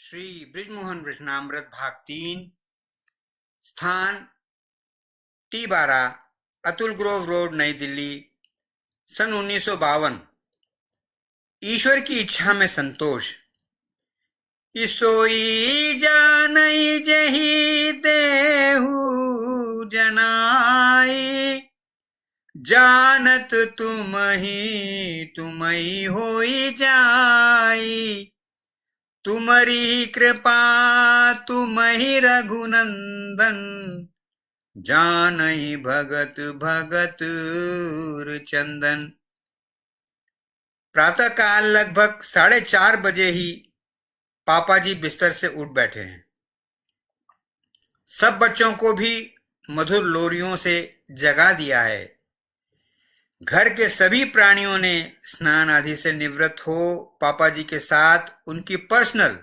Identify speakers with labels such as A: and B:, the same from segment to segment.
A: श्री बृजमोहन वचनामृत भाग 3। स्थान T12, Atul Grove road, नई दिल्ली, सन 1952। ईश्वर की इच्छा में संतोष। इसोई जानई जही देहु जनाई, जानत तुमही होई जाई। तुम्हारी कृपा तुम्हि रघुनंदन, जानहि भगत भगत चंदन। प्रातःकाल लगभग 4:30 बजे ही पापा जी बिस्तर से उठ बैठे हैं। सब बच्चों को भी मधुर लोरियों से जगा दिया है। घर के सभी प्राणियों ने स्नान आदि से निवृत्त हो पापा जी के साथ उनकी पर्सनल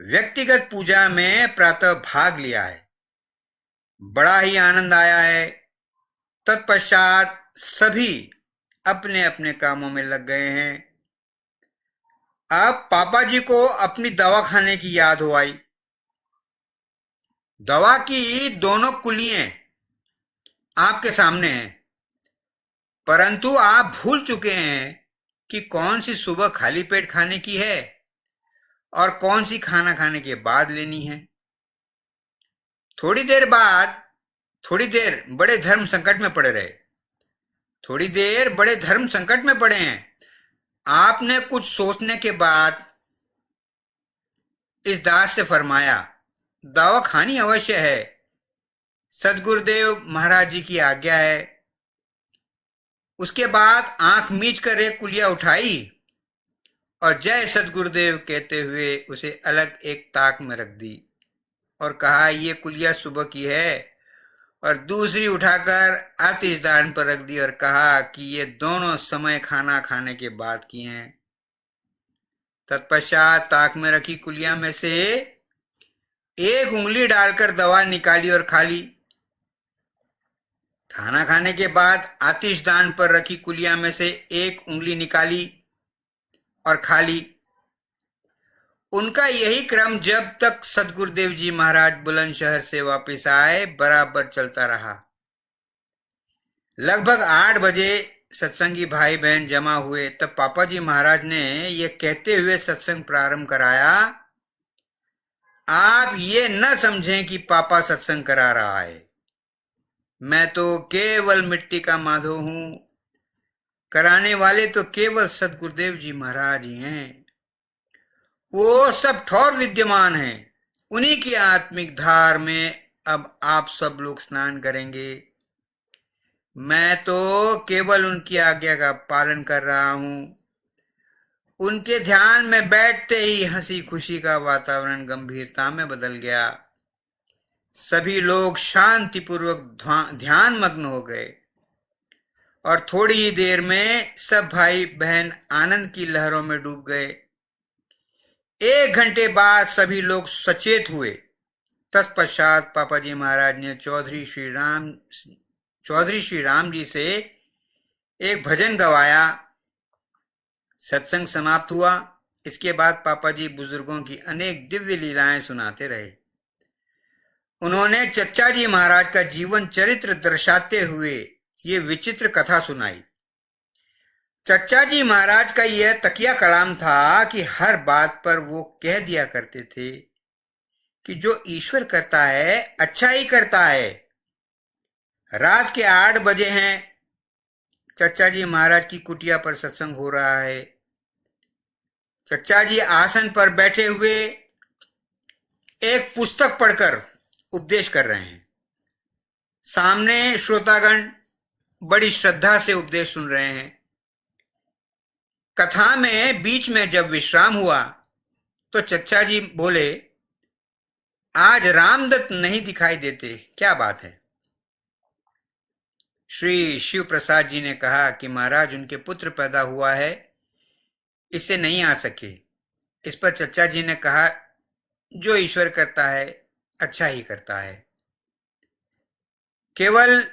A: व्यक्तिगत पूजा में प्रातः भाग लिया है। बड़ा ही आनंद आया है। तत्पश्चात सभी अपने अपने कामों में लग गए हैं। अब पापा जी को अपनी दवा खाने की याद हो आई। दवा की दोनों कुलियां आपके सामने हैं, परंतु आप भूल चुके हैं कि कौन सी सुबह खाली पेट खाने की है और कौन सी खाना खाने के बाद लेनी है। थोड़ी देर बड़े धर्म संकट में पड़े रहे। थोड़ी देर बड़े धर्म संकट में पड़े हैं। आपने कुछ सोचने के बाद इस दास से फरमाया, दवा खानी अवश्य है, सदगुरुदेव महाराज जी की आज्ञा है। उसके बाद आंख मीच कर एक कुलिया उठाई और जय सदगुरुदेव कहते हुए उसे अलग एक ताक में रख दी और कहा, ये कुलिया सुबह की है। और दूसरी उठाकर आतिशदान पर रख दी और कहा कि ये दोनों समय खाना खाने के बाद की हैं। तत्पश्चात ताक में रखी कुलिया में से एक उंगली डालकर दवा निकाली और खा ली। खाना खाने के बाद आतिशदान पर रखी कुलिया में से एक उंगली निकाली और खा ली। उनका यही क्रम जब तक सदगुरुदेव जी महाराज बुलंदशहर से वापस आए बराबर चलता रहा। लगभग 8 बजे सत्संगी भाई बहन जमा हुए। तब पापा जी महाराज ने यह कहते हुए सत्संग प्रारंभ कराया, आप ये न समझें कि पापा सत्संग करा रहा है। मैं तो केवल मिट्टी का माधो हूं। कराने वाले तो केवल सदगुरुदेव जी महाराज ही हैं। वो सब ठौर विद्यमान हैं। उन्हीं की आत्मिक धार में अब आप सब लोग स्नान करेंगे। मैं तो केवल उनकी आज्ञा का पालन कर रहा हूं। उनके ध्यान में बैठते ही हंसी खुशी का वातावरण गंभीरता में बदल गया। सभी लोग शांतिपूर्वक ध्यान मग्न हो गए और थोड़ी ही देर में सब भाई बहन आनंद की लहरों में डूब गए। 1 घंटे बाद सभी लोग सचेत हुए। तत्पश्चात पापा जी महाराज ने चौधरी श्री राम जी से एक भजन गवाया। सत्संग समाप्त हुआ। इसके बाद पापा जी बुजुर्गों की अनेक दिव्य लीलाएं सुनाते रहे। उन्होंने चच्चा जी महाराज का जीवन चरित्र दर्शाते हुए ये विचित्र कथा सुनाई। चच्चा जी महाराज का यह तकिया कलाम था कि हर बात पर वो कह दिया करते थे कि जो ईश्वर करता है अच्छा ही करता है। रात के 8 बजे हैं। चच्चा जी महाराज की कुटिया पर सत्संग हो रहा है। चच्चा जी आसन पर बैठे हुए एक पुस्तक पढ़कर उपदेश कर रहे हैं। सामने श्रोतागण बड़ी श्रद्धा से उपदेश सुन रहे हैं। कथा में बीच में जब विश्राम हुआ तो चच्चा जी बोले, आज रामदत्त नहीं दिखाई देते, क्या बात है? श्री शिव प्रसाद जी ने कहा कि महाराज उनके पुत्र पैदा हुआ है, इससे नहीं आ सके। इस पर चच्चा जी ने कहा, जो ईश्वर करता है अच्छा ही करता है। केवल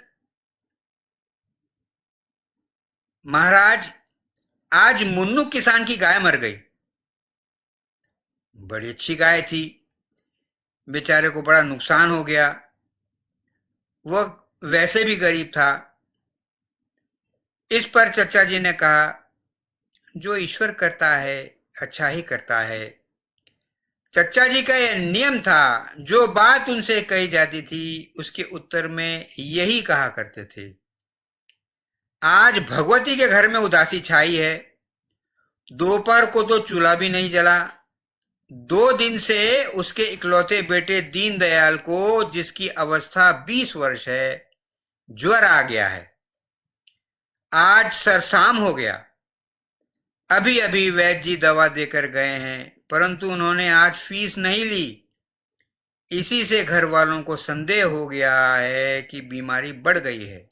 A: महाराज आज मुन्नू किसान की गाय मर गई। बड़ी अच्छी गाय थी, बेचारे को बड़ा नुकसान हो गया। वह वैसे भी गरीब था। इस पर चचा जी ने कहा, जो ईश्वर करता है अच्छा ही करता है। चचा जी का यह नियम था, जो बात उनसे कही जाती थी उसके उत्तर में यही कहा करते थे। आज भगवती के घर में उदासी छाई है। दोपहर को तो चूल्हा भी नहीं जला। 2 दिन से उसके इकलौते बेटे दीनदयाल को, जिसकी अवस्था 20 वर्ष है, ज्वर आ गया है। आज सरसाम हो गया। अभी अभी वैद्य जी दवा देकर गए हैं, परंतु उन्होंने आज फीस नहीं ली। इसी से घर वालों को संदेह हो गया है कि बीमारी बढ़ गई है।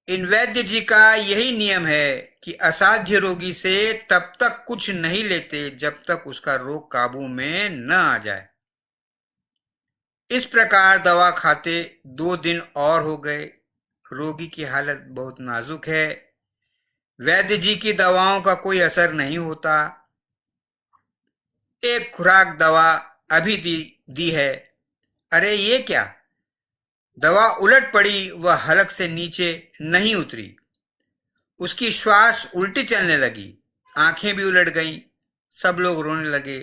A: इन वैद्य जी का यही नियम है कि असाध्य रोगी से तब तक कुछ नहीं लेते जब तक उसका रोग काबू में न आ जाए। इस प्रकार दवा खाते 2 दिन और हो गए। रोगी की हालत बहुत नाजुक है। वैद्य जी की दवाओं का कोई असर नहीं होता। एक खुराक दवा अभी दी है। अरे ये क्या! दवा उलट पड़ी, वह हलक से नीचे नहीं उतरी। उसकी श्वास उल्टी चलने लगी, आंखें भी उलट गईं। सब लोग रोने लगे।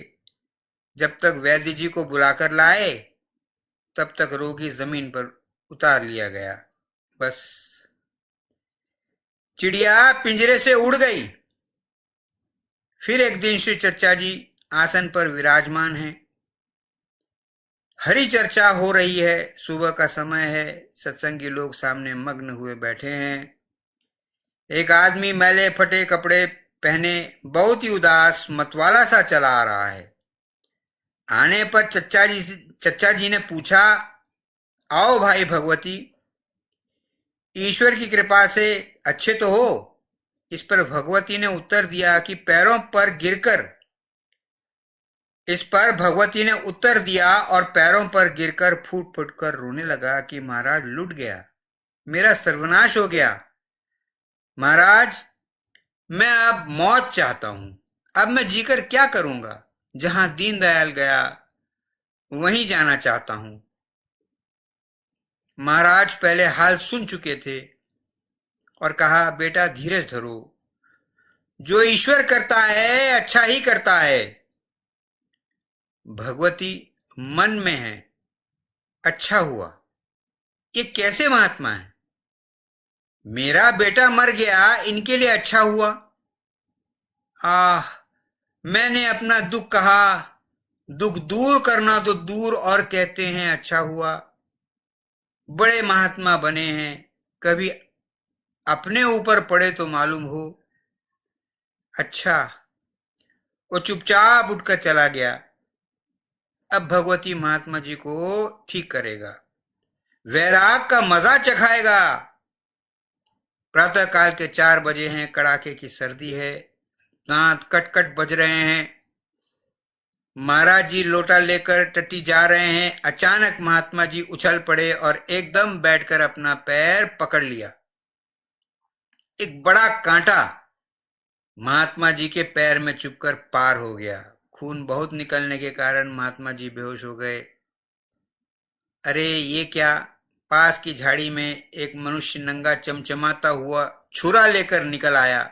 A: जब तक वैद्य जी को बुलाकर लाए, तब तक रोगी जमीन पर उतार लिया गया। बस चिड़िया पिंजरे से उड़ गई। फिर एक दिन श्री चचा जी आसन पर विराजमान हैं। हरी चर्चा हो रही है। सुबह का समय है। सत्संगी लोग सामने मग्न हुए बैठे हैं। एक आदमी मैले फटे कपड़े पहने बहुत ही उदास मतवाला सा चला आ रहा है। आने पर चचा जी ने पूछा, आओ भाई भगवती, ईश्वर की कृपा से अच्छे तो हो? इस पर भगवती ने उत्तर दिया कि पैरों पर गिरकर फूट फूट कर रोने लगा कि महाराज लुट गया, मेरा सर्वनाश हो गया। महाराज, मैं अब मौत चाहता हूं। अब मैं जीकर क्या करूंगा? जहां दीनदयाल गया वहीं जाना चाहता हूं। महाराज पहले हाल सुन चुके थे और कहा, बेटा धीरज धरो। जो ईश्वर करता है अच्छा ही करता है। भगवती मन में है। अच्छा हुआ। ये कैसे महात्मा है? मेरा बेटा मर गया, इनके लिए अच्छा हुआ। आह, मैंने अपना दुख कहा। दुख दूर करना तो दूर, और कहते हैं अच्छा हुआ। बड़े महात्मा बने हैं, कभी अपने ऊपर पड़े तो मालूम हो। अच्छा। वो चुपचाप उठकर चला गया। अब भगवती महात्मा जी को ठीक करेगा, वैराग का मजा चखाएगा। प्रातः काल के 4 बजे हैं। कड़ाके की सर्दी है। दांत कट कट बज रहे हैं। महाराज जी लोटा लेकर टट्टी जा रहे हैं। अचानक महात्मा जी उछल पड़े और एकदम बैठकर अपना पैर पकड़ लिया। एक बड़ा कांटा महात्मा जी के पैर में चुभकर पार हो गया। खून बहुत निकलने के कारण महात्मा जी बेहोश हो गए। अरे ये क्या! पास की झाड़ी में एक मनुष्य नंगा चमचमाता हुआ छुरा लेकर निकल आया।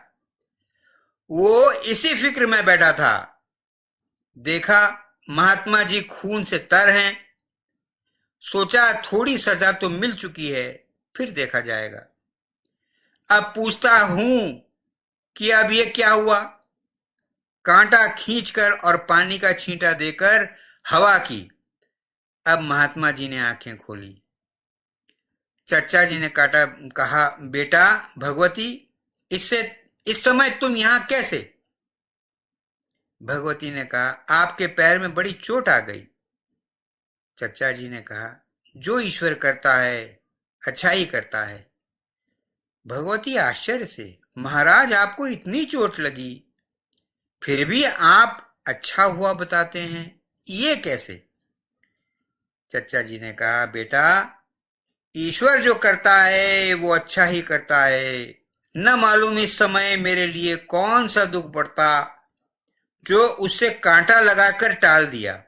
A: वो इसी फिक्र में बैठा था। देखा महात्मा जी खून से तर हैं। सोचा थोड़ी सजा तो मिल चुकी है, फिर देखा जाएगा। अब पूछता हूं कि अब ये क्या हुआ? कांटा खींचकर और पानी का छींटा देकर हवा की। अब महात्मा जी ने आंखें खोली। चचा जी ने कहा, बेटा भगवती, इस समय तुम यहां कैसे? भगवती ने कहा, आपके पैर में बड़ी चोट आ गई। चचा जी ने कहा, जो ईश्वर करता है अच्छा ही करता है। भगवती आश्चर्य से, महाराज आपको इतनी चोट लगी, फिर भी आप अच्छा हुआ बताते हैं, ये कैसे? चचा जी ने कहा, बेटा ईश्वर जो करता है वो अच्छा ही करता है। न मालूम इस समय मेरे लिए कौन सा दुख पड़ता जो उससे कांटा लगाकर टाल दिया।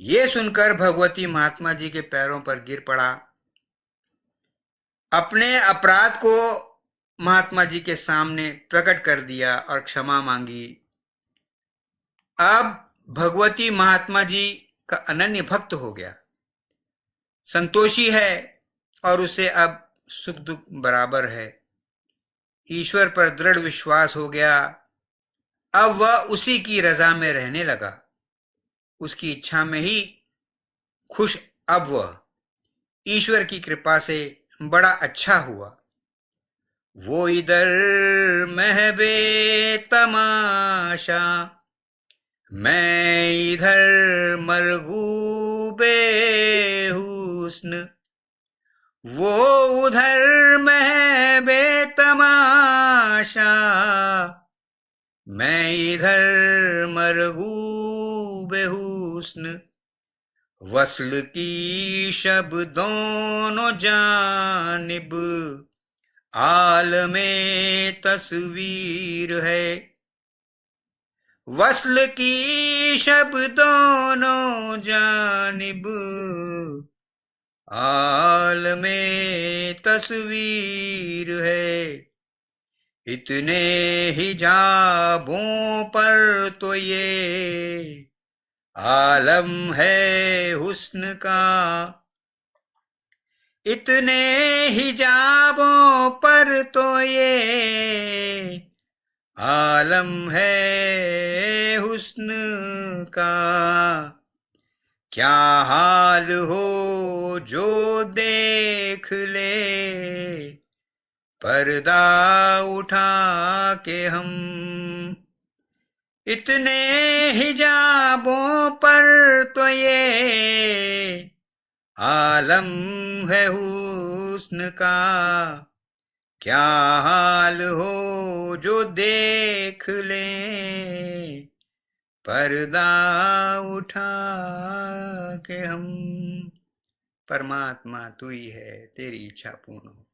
A: ये सुनकर भगवती महात्मा जी के पैरों पर गिर पड़ा, अपने अपराध को महात्मा जी के सामने प्रकट कर दिया और क्षमा मांगी। अब भगवती महात्मा जी का अनन्य भक्त हो गया, संतोषी है और उसे अब सुख दुख बराबर है। ईश्वर पर दृढ़ विश्वास हो गया। अब वह उसी की रजा में रहने लगा, उसकी इच्छा में ही खुश। अब वह ईश्वर की कृपा से बड़ा अच्छा हुआ। वो इधर महबे तमाशा, मैं इधर मरगूबे हुस्न। वो उधर महबे तमाशा, मैं इधर मरगूबे हुस्न। वस्ल की शब दोनों जानिब, आलमे तस्वीर है। वस्ल की शब दोनों जानिब, आलमे तस्वीर है। इतने हिजाबों पर तो ये आलम है हुस्न का। इतने हिजाबों पर तो ये आलम है हुस्न का। क्या हाल हो जो देख ले, पर्दा उठा के हम। इतने हिजाबों पर तो ये आलम है हुस्न का। क्या हाल हो जो देख ले, पर्दा उठा के हम। परमात्मा तू ही है, तेरी इच्छा पूर्ण हो।